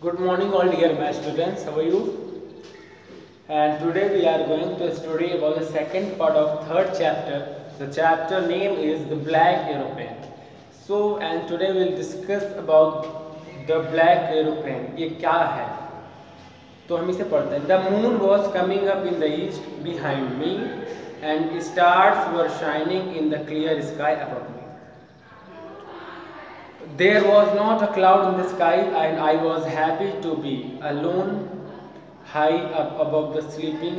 Good morning all dear math students, how are you? And today we are going to study about the second part of third chapter. The chapter name is the black aeroplane. So and today we will discuss about the black aeroplane. ये क्या है? तो हम इसे पढ़ते हैं. The moon was coming up in the east behind me and stars were shining in the clear sky above me. There was not a cloud in the sky and I was happy to be alone high up above the sleeping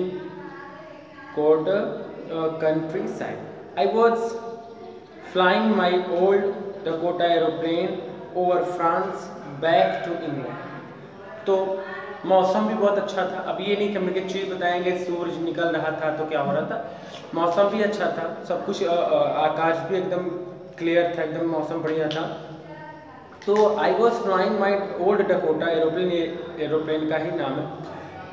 quarter countryside. I was flying my old Dakota aeroplane over France back to England. तो मौसम भी बहुत अच्छा था. अब ये नहीं कि हम एक चीज़ बताएंगे सूरज निकल रहा था तो क्या हो रहा था. मौसम भी अच्छा था, सब कुछ आकाश भी एकदम क्लियर था, एकदम मौसम बढ़िया था. तो I was flying my old Dakota aeroplane, aeroplane का ही नाम है.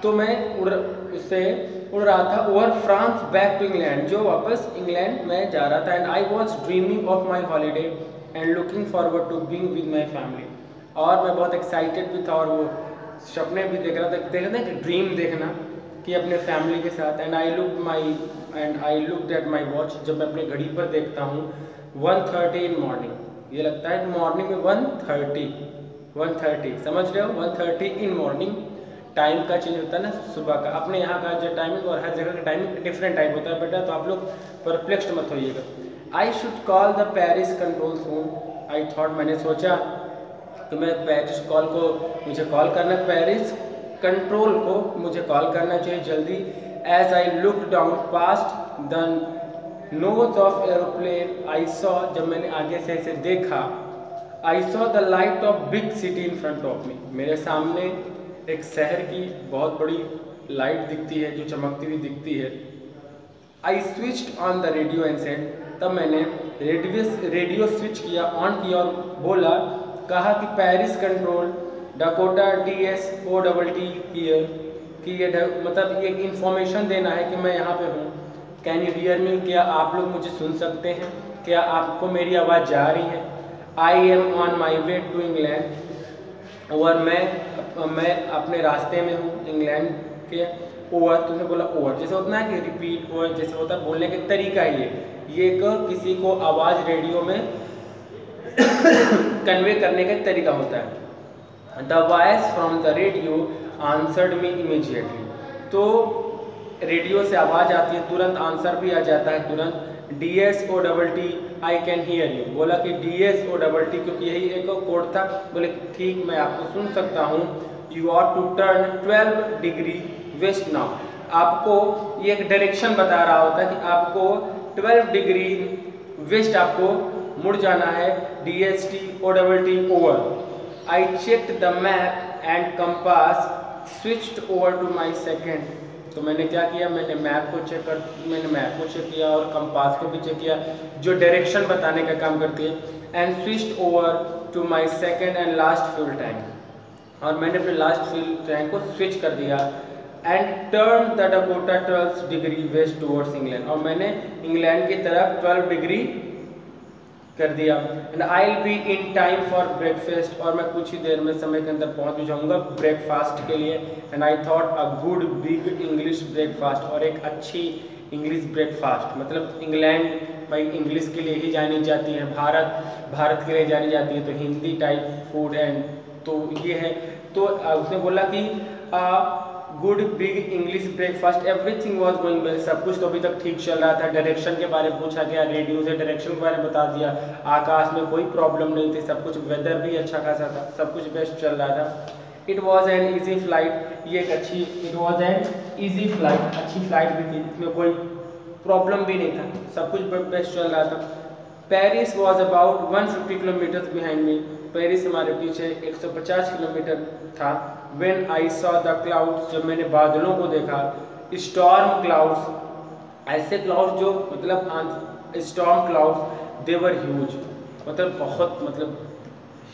तो मैं उड़ रहा था over France back to England, जो वापस इंग्लैंड में जा रहा था. And I was dreaming of my holiday and looking forward to being with my family. और मैं बहुत एक्साइटेड भी था और वो सपने भी देख रहा था. देखते हैं कि ड्रीम देखना कि अपने फैमिली के साथ. And I looked at my watch. जब मैं अपनी घड़ी पर देखता हूँ 1:30 इन मॉर्निंग, ये लगता है मॉर्निंग में 1:30 समझ रहे हो. 1:30 इन मॉर्निंग. टाइम का चेंज होता है ना सुबह का. अपने यहाँ का जो टाइमिंग और हर जगह का टाइमिंग डिफरेंट टाइप होता है बेटा, तो आप लोग परप्लेक्स्ड मत होइएगा. I should call the Paris control room. I thought, मैंने सोचा कि मैं पेरिस मुझे कॉल करना, पेरिस कंट्रोल को मुझे कॉल करना चाहिए जल्दी. As I look down past the nose of aeroplane I saw, जब मैंने आगे से इसे देखा, I saw the light of big city in front of me. मेरे सामने एक शहर की बहुत बड़ी लाइट दिखती है जो चमकती हुई दिखती है. I switched on the radio and said, तब मैंने रेडियो स्विच किया, ऑन किया और बोला, कहा कि Paris control Dakota DSOTT here, कि ये मतलब ये इंफॉर्मेशन देना है कि मैं यहाँ पे हूँ. कैन यू हियर मी, क्या आप लोग मुझे सुन सकते हैं, क्या आपको मेरी आवाज़ जा रही है. I am on my way to England, और मैं अपने रास्ते में हूँ इंग्लैंड के. ओवर, तुमने बोला ओवर, जैसे होता है कि रिपीट ओवर, जैसे होता है बोलने का तरीका ही है. ये किसी को आवाज़ रेडियो में कन्वे करने का तरीका होता है. The voice from the radio answered me immediately. तो रेडियो से आवाज़ आती है, तुरंत आंसर भी आ जाता है तुरंत. DSOTT I can hear you, बोला कि DSOTT, क्योंकि यही एक कोड था. बोले ठीक, मैं आपको सुन सकता हूँ. You are to turn 12 degree west now. आपको ये एक डायरेक्शन बता रहा होता है कि आपको 12 डिग्री वेस्ट आपको मुड़ जाना है. DSOTT over. I checked the map and compass switched over to my second. तो मैंने क्या किया, मैंने मैप को चेक किया और कंपास को भी चेक किया, जो डायरेक्शन बताने का काम करती है. And switched over to my second and last fuel tank, और मैंने अपने लास्ट फ्यूल टैंक को स्विच कर दिया. And turn the Dakota 12 degree west towards England, और मैंने इंग्लैंड की तरफ 12 डिग्री कर दिया. And I will be in time for breakfast, और मैं कुछ ही देर में समय के अंदर पहुंच भी जाऊंगा ब्रेकफास्ट के लिए. And I thought a good big English breakfast, और एक अच्छी इंग्लिश ब्रेकफास्ट, मतलब इंग्लैंड भाई इंग्लिश के लिए ही जानी जाती है, भारत के लिए जानी जाती है, तो हिंदी टाइप फूड. एंड तो ये है. तो उसने बोला कि good big English breakfast. Everything was going well, सब कुछ तो अभी तक ठीक चल रहा था. डायरेक्शन के बारे में पूछा गया, रेडियो से डायरेक्शन के बारे में बता दिया. आकाश में कोई प्रॉब्लम नहीं थी, सब कुछ, वेदर भी अच्छा खासा था, सब कुछ बेस्ट चल रहा था. It was an easy flight, ये एक अच्छी, it was an easy flight, अच्छी फ्लाइट भी थी, इसमें कोई प्रॉब्लम भी नहीं था, सब कुछ बेस्ट चल रहा था. Paris was about 150 kilometres behind me. Paris हमारे पीछे 150 किलोमीटर था. When I saw the clouds, जब मैंने बादलों को देखा. स्टॉर्म क्लाउड्स, ऐसे क्लाउड्स जो मतलब स्टॉर्म क्लाउड्स, दे वर ह्यूज, मतलब बहुत, मतलब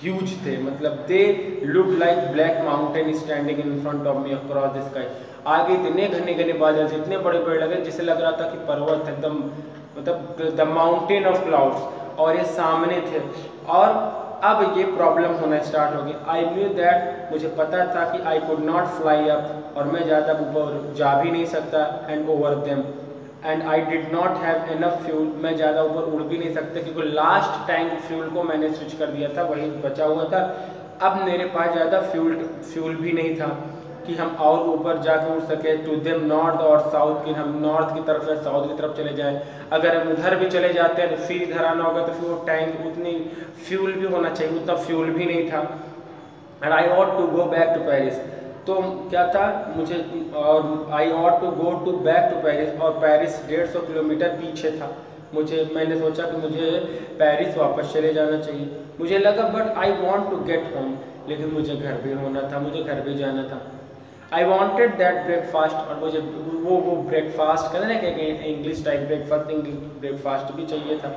ह्यूज थे, मतलब they look like black mountain standing in front of me across the sky. आगे इतने घने घने बादल थे, इतने बड़े बड़े लगे, जिसे लग रहा था कि पर्वत एकदम, मतलब द माउंटेन ऑफ क्लाउड्स, और ये सामने थे. और अब ये प्रॉब्लम होना स्टार्ट हो गई। आई न्यू दैट, मुझे पता था कि आई कुड नॉट फ्लाई अप, और मैं ज़्यादा ऊपर जा भी नहीं सकता, and over them, and I did not have enough fuel, मैं ज़्यादा ऊपर उड़ भी नहीं सकता क्योंकि लास्ट टैंक फ्यूल को मैंने स्विच कर दिया था, वही बचा हुआ था। अब मेरे पास ज़्यादा फ्यूल भी नहीं था कि हम और ऊपर जाके उड़ सके। टू देम नॉर्थ और साउथ, कि हम नॉर्थ की तरफ या साउथ की तरफ चले जाएं। अगर हम उधर भी चले जाते हैं तो फिर इधर आना होगा, तो फिर वो टैंक उतनी फ्यूल भी होना चाहिए, उतना फ्यूल भी नहीं था। And I ought to go back to Paris, तो क्या था मुझे, और I ought to go to back to Paris, और पेरिस 150 किलोमीटर पीछे था। मैंने सोचा कि मुझे पेरिस वापस चले जाना चाहिए। मुझे लगा but I want to get home, लेकिन मुझे घर भी होना था, मुझे घर भी जाना था। आई वॉन्टेड दैट ब्रेकफास्ट, और मुझे वो ब्रेकफास्ट कहते ना कि English type breakfast, English breakfast भी चाहिए था।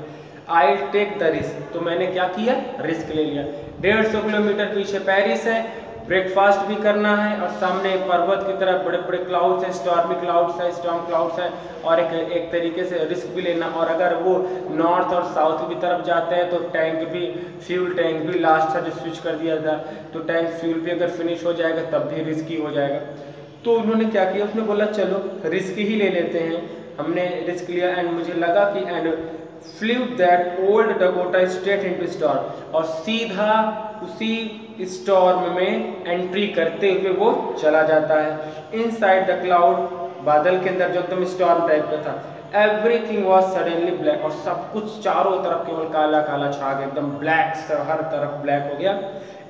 आई टेक द रिस्क, तो मैंने क्या किया, रिस्क ले लिया। 150 किलोमीटर पीछे पेरिस है, ब्रेकफास्ट भी करना है, और सामने पर्वत की तरफ बड़े बड़े क्लाउड्स हैं, स्टॉर्मी क्लाउड्स हैं, स्टॉर्म क्लाउड्स हैं, और एक तरीके से रिस्क भी लेना। और अगर वो नॉर्थ और साउथ की तरफ जाते हैं तो टैंक भी, फ्यूल टैंक भी लास्ट था जो स्विच कर दिया था, तो टैंक फ्यूल भी अगर फिनिश हो जाएगा तब भी रिस्की हो जाएगा। तो उन्होंने क्या किया, उसने बोला चलो रिस्क ही ले लेते हैं। हमने रिस्क लिया, एंड मुझे लगा कि and flu that old Dakota straight into storm, और सीधा उसी स्टॉर्म में एंट्री करते हुए वो चला जाता है। इनसाइड द क्लाउड, बादल के अंदर जो एकदम स्टॉर्म टाइप का था। एवरीथिंग वाज सडनली ब्लैक, और सब कुछ चारों तरफ केवल काला काला छा गया, एकदम ब्लैक, हर तरफ ब्लैक हो गया।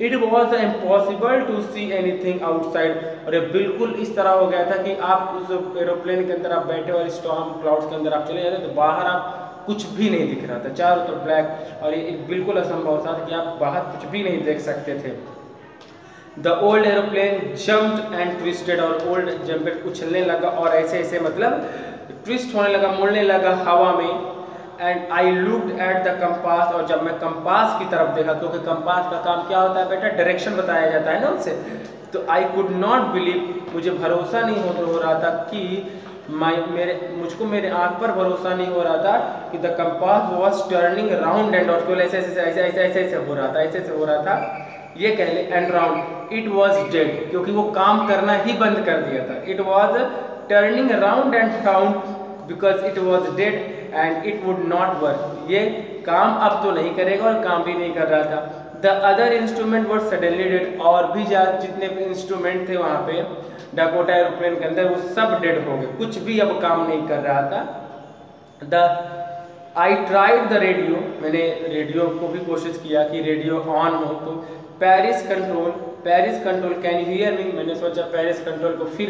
It was impossible to see anything outside, और ये बिल्कुल इस तरह हो गया था कि आप उस एरोप्लेन के अंदर आप बैठे और स्टॉर्म क्लाउड्स के अंदर आप चले जाते तो बाहर आप कुछ भी नहीं दिख रहा था, चारों तरफ ब्लैक, और ये बिल्कुल असंभव था कि आप बाहर कुछ भी नहीं देख सकते थे। The old aeroplane jumped and twisted, और ओल्ड जम्पेड उछलने लगा और ऐसे ऐसे मतलब ट्विस्ट होने लगा, मुड़ने लगा हवा में। And I looked at the compass, और जब मैं कंपास की तरफ देखा, क्योंकि कंपास का काम क्या होता है बेटा, डायरेक्शन बताया जाता है ना उससे, तो आई कुड नॉट बिलीव, मुझे भरोसा नहीं हो रहा था कि मुझको मेरे आंख पर भरोसा नहीं हो रहा था कि the compass was turning round and out, ऐसे ऐसे ऐसे ऐसे ऐसे ऐसे हो रहा था, ऐसे ऐसे हो रहा था, ये कह ले and round. It was dead, क्योंकि वो काम करना ही बंद कर दिया था। It was turning round and round because it was dead and it would not work, ये काम अब तो नहीं करेगा, और काम भी नहीं कर रहा था। The other instrument were suddenly dead, और भी जितने भी इंस्ट्रूमेंट थे वहाँ पे डकोटा एरोप्लेन के अंदर, वो सब डेड हो गए, कुछ भी अब काम नहीं कर रहा था। आई ट्राइड द रेडियो, मैंने रेडियो को भी कोशिश किया कि रेडियो ऑन हो, तो Paris control can you hear me, मैंने सोचा पेरिस कंट्रोल को फिर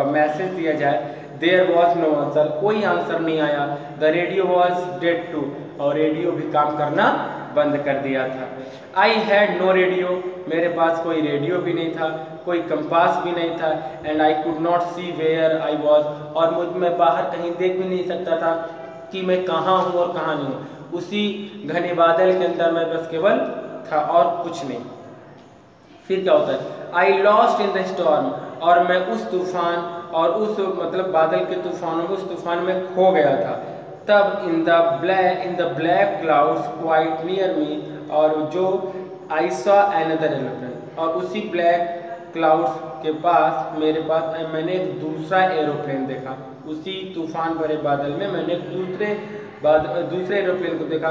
मैसेज दिया जाए। देयर वॉज नो आंसर, कोई आंसर नहीं आया। The radio was dead too, और रेडियो भी काम करना बंद कर दिया था। आई हैड नो रेडियो, मेरे पास कोई रेडियो भी नहीं था, कोई कंपास भी नहीं था। And I could not see where I was, और मैं बाहर कहीं देख भी नहीं सकता था कि मैं कहाँ हूँ और कहाँ नहीं हूँ। उसी घने बादल के अंदर मैं बस केवल था और कुछ नहीं। फिर क्या होता है, I lost in the storm, और मैं उस तूफान और उस मतलब बादल के तूफानों में, उस तूफान में खो गया था। तब इन the black clouds quite near me, और जो आई सॉ अनदर एरोप्लेन, और उसी ब्लैक क्लाउड्स के पास मेरे पास मैंने एक दूसरा एरोप्लेन देखा। उसी तूफान भरे बादल में मैंने दूसरे एरोप्लेन को देखा।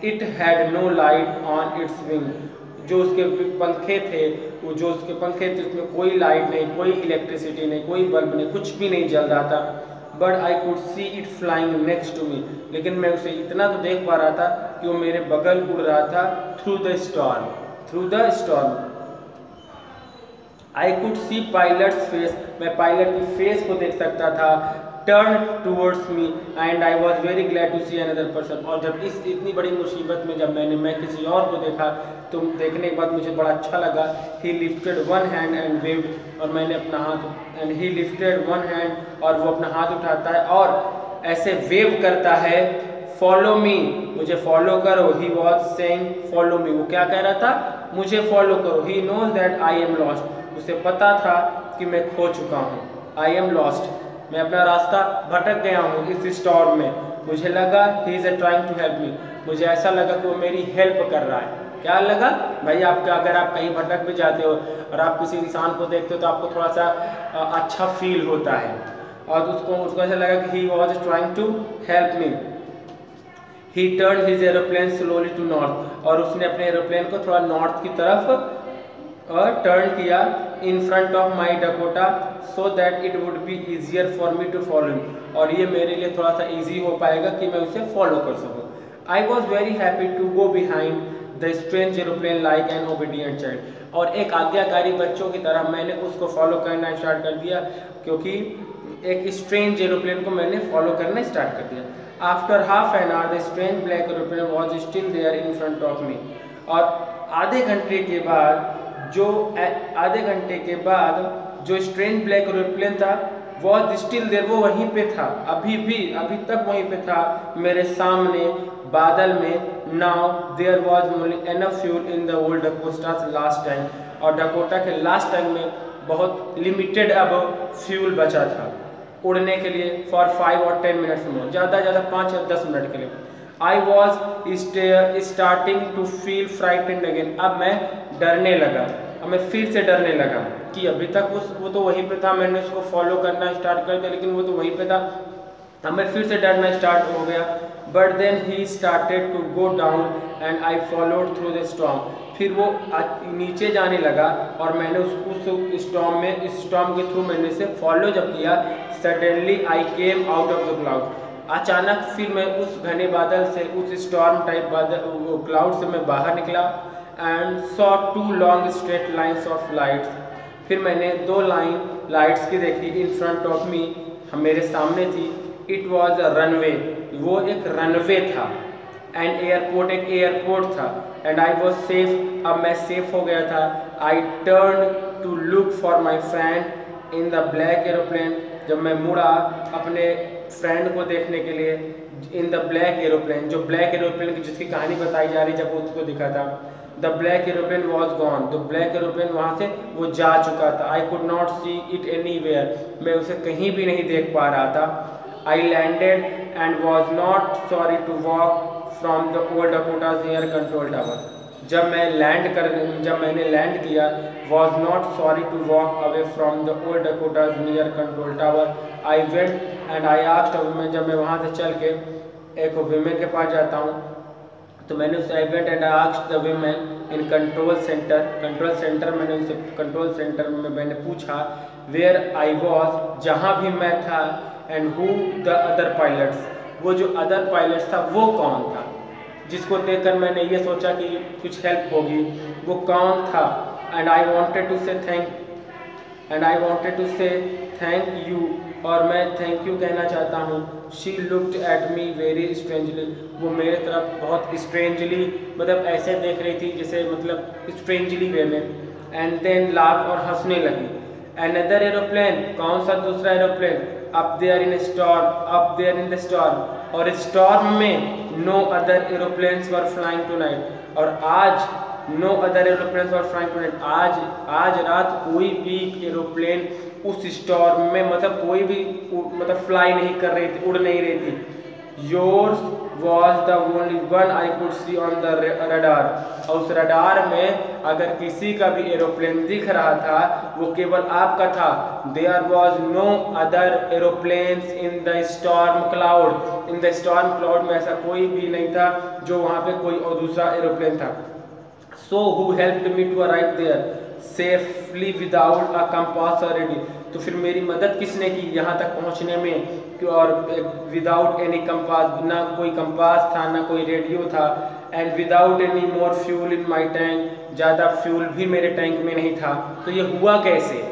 It had no light on its wing, जो उसके पंखे थे उसमें कोई लाइट नहीं, कोई इलेक्ट्रिसिटी नहीं, कोई बल्ब नहीं, कुछ भी नहीं जल रहा था। But I could see it flying next to me, लेकिन मैं उसे इतना तो देख पा रहा था कि वो मेरे बगल उड़ रहा था। Through the storm I could see pilot's face, मैं पायलट की फेस को देख सकता था। Turn towards me and I was very glad to see another person, और जब इतनी बड़ी मुसीबत में जब मैं किसी और को देखा तो देखने के बाद मुझे बड़ा अच्छा लगा। ही lifted one hand and waived, और मैंने अपना हाथ, and he lifted one hand, और वो अपना हाथ उठाता है और ऐसे वेव करता है, फॉलो मी, मुझे फॉलो करो। He was saying follow me, वो क्या कह रहा था, मुझे फॉलो करो। He knows that I am lost, उसे पता था कि मैं खो चुका हूँ। आई एम लॉस्ट, मैं अपना रास्ता भटक गया हूँ इस स्टॉर्म में। मुझे लगा he is trying to help me, मुझे ऐसा लगा कि वो मेरी हेल्प कर रहा है। क्या लगा भाई आपका, अगर आप कहीं भटक भी जाते हो और आप किसी इंसान को देखते हो तो आपको थोड़ा सा अच्छा फील होता है। और उसको ऐसा लगा कि he was trying to help me. He turn his aeroplane slowly to north, और उसने अपने एरोप्लेन को थोड़ा नॉर्थ की तरफ टर्न किया in front of my Dakota so that it would be easier for me to follow him, और ये मेरे लिए थोड़ा सा ईजी हो पाएगा कि मैं उसे फॉलो कर सकूँ। I was very happy to go behind the strange aeroplane like an obedient child, और एक आज्ञाकारी बच्चों की तरह मैंने उसको फॉलो करना स्टार्ट कर दिया, क्योंकि एक स्ट्रेंज एरोप्लेन को मैंने फॉलो करना स्टार्ट कर दिया। After half an hour the strange black aeroplane was still there in front of me, और आधे घंटे के बाद जो स्ट्रेंज ब्लैक एरोप्लेन था वॉज स्टिल देयर, वो वहीं पे था, अभी तक वहीं पे था मेरे सामने बादल में। Now there was only enough fuel in the old Dakota's last time, और डकोटा के लास्ट टाइम में बहुत लिमिटेड अब फ्यूल बचा था उड़ने के लिए फॉर 5 और 10 मिनट्स मोर, ज़्यादा 5 या 10 मिनट के लिए। I was starting to feel frightened again, अब मैं डरने लगा, अब मैं फिर से डरने लगा कि अभी तक वो तो वहीं पे था, मैंने उसको फॉलो करना स्टार्ट कर दिया लेकिन वो तो वहीं पे था, अब मैं फिर से डरना स्टार्ट हो गया। But then he started to go down and I followed through the storm, फिर वो नीचे जाने लगा और मैंने उस स्टॉर्म के थ्रू मैंने इसे फॉलो जब किया। Suddenly I came out of the cloud, अचानक फिर मैं उस घने बादल से, उस स्टॉर्म टाइप बादल क्लाउड से मैं बाहर निकला। And saw 2 long straight lines of lights, फिर मैंने 2 लाइन लाइट्स की देखी इन फ्रंट ऑफ मी, मेरे सामने थी। इट वॉज अ रनवे, वो एक रनवे था। एंड एयरपोर्ट, एक एयरपोर्ट था। एंड आई वॉज सेफ, अब मैं सेफ हो गया था। I turn to look for my friend in the black aeroplane, जब मैं मुड़ा अपने फ्रेंड को देखने के लिए इन द ब्लैक एरोप्लेन, जो ब्लैक एरोप्लेन की जिसकी कहानी बताई जा रही जब वो उसको दिखा था। The black aeroplane was gone, the black aeroplane वहाँ से वो जा चुका था। I could not see it anywhere, मैं उसे कहीं भी नहीं देख पा रहा था। I landed and was not sorry to walk from the old Dakotas near control tower, जब मैंने लैंड किया, was not sorry to walk away from the old Dakotas near control tower. I went and I asked a woman, जब मैं वहाँ से चल के एक वुमेन के पास जाता हूँ तो मैंने उससे आई went and I asked the women in control centre मैंने उससे कंट्रोल सेंटर में मैंने पूछा वेयर आई वॉज, जहाँ भी मैं था, and who the other pilots, वो जो अदर पायलट्स था वो कौन था, जिसको देखकर मैंने ये सोचा कि कुछ हेल्प होगी, वो कौन था। एंड आई वॉन्टेड टू से थैंक यू, और मैं थैंक यू कहना चाहता हूँ। She looked at me very strangely, वो मेरे तरफ बहुत स्ट्रेंजली, मतलब ऐसे देख रही थी जैसे मतलब स्ट्रेंजली वे में। एंड देन लाफ, और हंसने लगी। अनदर एरोप्लेन, कौन सा दूसरा aeroplane, up there in the storm, और स्टॉर्म में no other aeroplanes were flying tonight, और आज no other aeroplanes were flying tonight, आज रात कोई भी एरोप्लेन उस स्टॉर्म में मतलब कोई भी मतलब फ्लाई नहीं कर रही थी, उड़ नहीं रही थी। Yours was the only one I could C on the radar, और उस रडार में अगर किसी का भी एरोप्लेन दिख रहा था वो केवल आपका था। There was no other aeroplanes in the storm cloud में ऐसा कोई भी नहीं था जो वहाँ पे कोई और दूसरा एरोप्लेन था। So who helped me to arrive there safely without a compass already, तो फिर मेरी मदद किसने की यहाँ तक पहुँचने में, और विदाउट एनी कंपास, ना कोई कंपास था ना कोई रेडियो था। And without any more fuel in my tank, ज़्यादा फ्यूल भी मेरे टैंक में नहीं था। तो ये हुआ कैसे?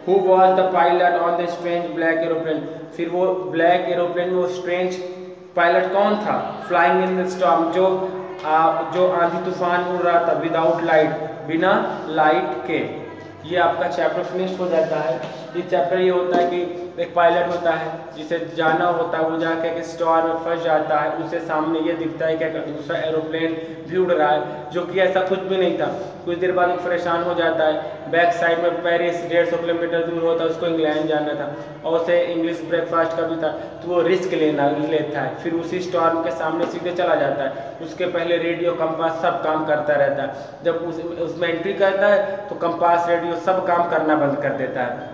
Who was the pilot on the strange black aeroplane, फिर वो ब्लैक एरोप्लेन में वो स्ट्रेंज पायलट कौन था? फ्लाइंग इन द स्टॉर्म, जो आंधी तूफान उड़ रहा था, विदाउट लाइट, बिना लाइट के। ये आपका चैप्टर फिनिश हो जाता है। ये चैप्टर ये होता है कि एक पायलट होता है जिसे जाना होता है, वो जाके एक स्टॉर्म में फंस जाता है, उसे सामने ये दिखता है कि दूसरा एरोप्लेन भी उड़ रहा है, जो कि ऐसा कुछ भी नहीं था। कुछ देर बाद वो परेशान हो जाता है। बैक साइड में पेरिस 150 किलोमीटर दूर होता है, उसको इंग्लैंड जाना था और उसे इंग्लिश ब्रेकफास्ट का भी था, तो वो रिस्क लेता है। फिर उसी स्टॉर्म के सामने सीधे चला जाता है। उसके पहले रेडियो कंपास सब काम करता रहता है। जब उसमें एंट्री करता है तो कंपास रेडियो सब काम करना बंद कर देता है।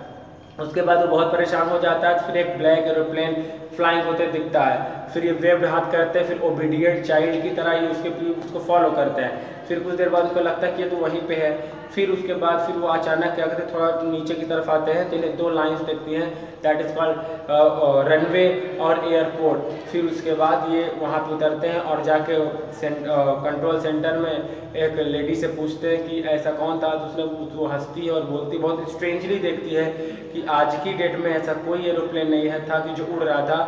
उसके बाद वो बहुत परेशान हो जाता है। फिर एक ब्लैक एरोप्लेन फ्लाइंग होते दिखता है। फिर ये वेव्ड हाथ करते हैं, फिर ओबीडियंट चाइल्ड की तरह ये उसको फॉलो करते हैं। फिर कुछ देर बाद उनको लगता है कि ये तो वहीं पे है। फिर उसके बाद फिर वो अचानक क्या करते हैं, थोड़ा नीचे की तरफ आते हैं तो इन्हें 2 लाइन्स देखती हैं, दैट इज़ कॉल्ड रनवे और एयरपोर्ट। फिर उसके बाद ये वहाँ पे उतरते हैं और जाके कंट्रोल सेंटर में एक लेडी से पूछते हैं कि ऐसा कौन था। तो उसने वो हंसती है और बोलती, बहुत स्ट्रेंजली देखती है कि आज की डेट में ऐसा कोई एरोप्लेन नहीं है था कि जो उड़ रहा था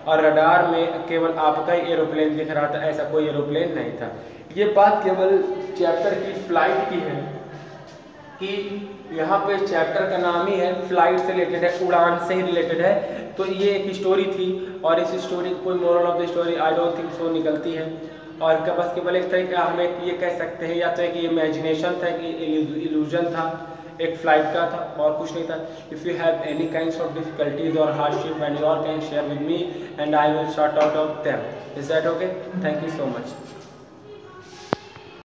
और रडार में केवल आपका ही एरोप्लेन दिख रहा था, ऐसा कोई एरोप्लेन नहीं था। ये बात केवल चैप्टर की फ्लाइट की है कि यहाँ पे चैप्टर का नाम ही है फ्लाइट से रिलेटेड है, उड़ान से ही रिलेटेड है। तो ये एक स्टोरी थी और इस स्टोरी कोई moral of the story I don't think so निकलती है। और बस केवल एक तरीका हम एक ये कह सकते हैं, या तो एक इमेजिनेशन था कि इल्यूजन था, एक फ्लाइट का था और कुछ नहीं था। If you have any kinds of difficulties और hardship and you all can share with me and I will sort out of them. Is that okay? Thank you so much.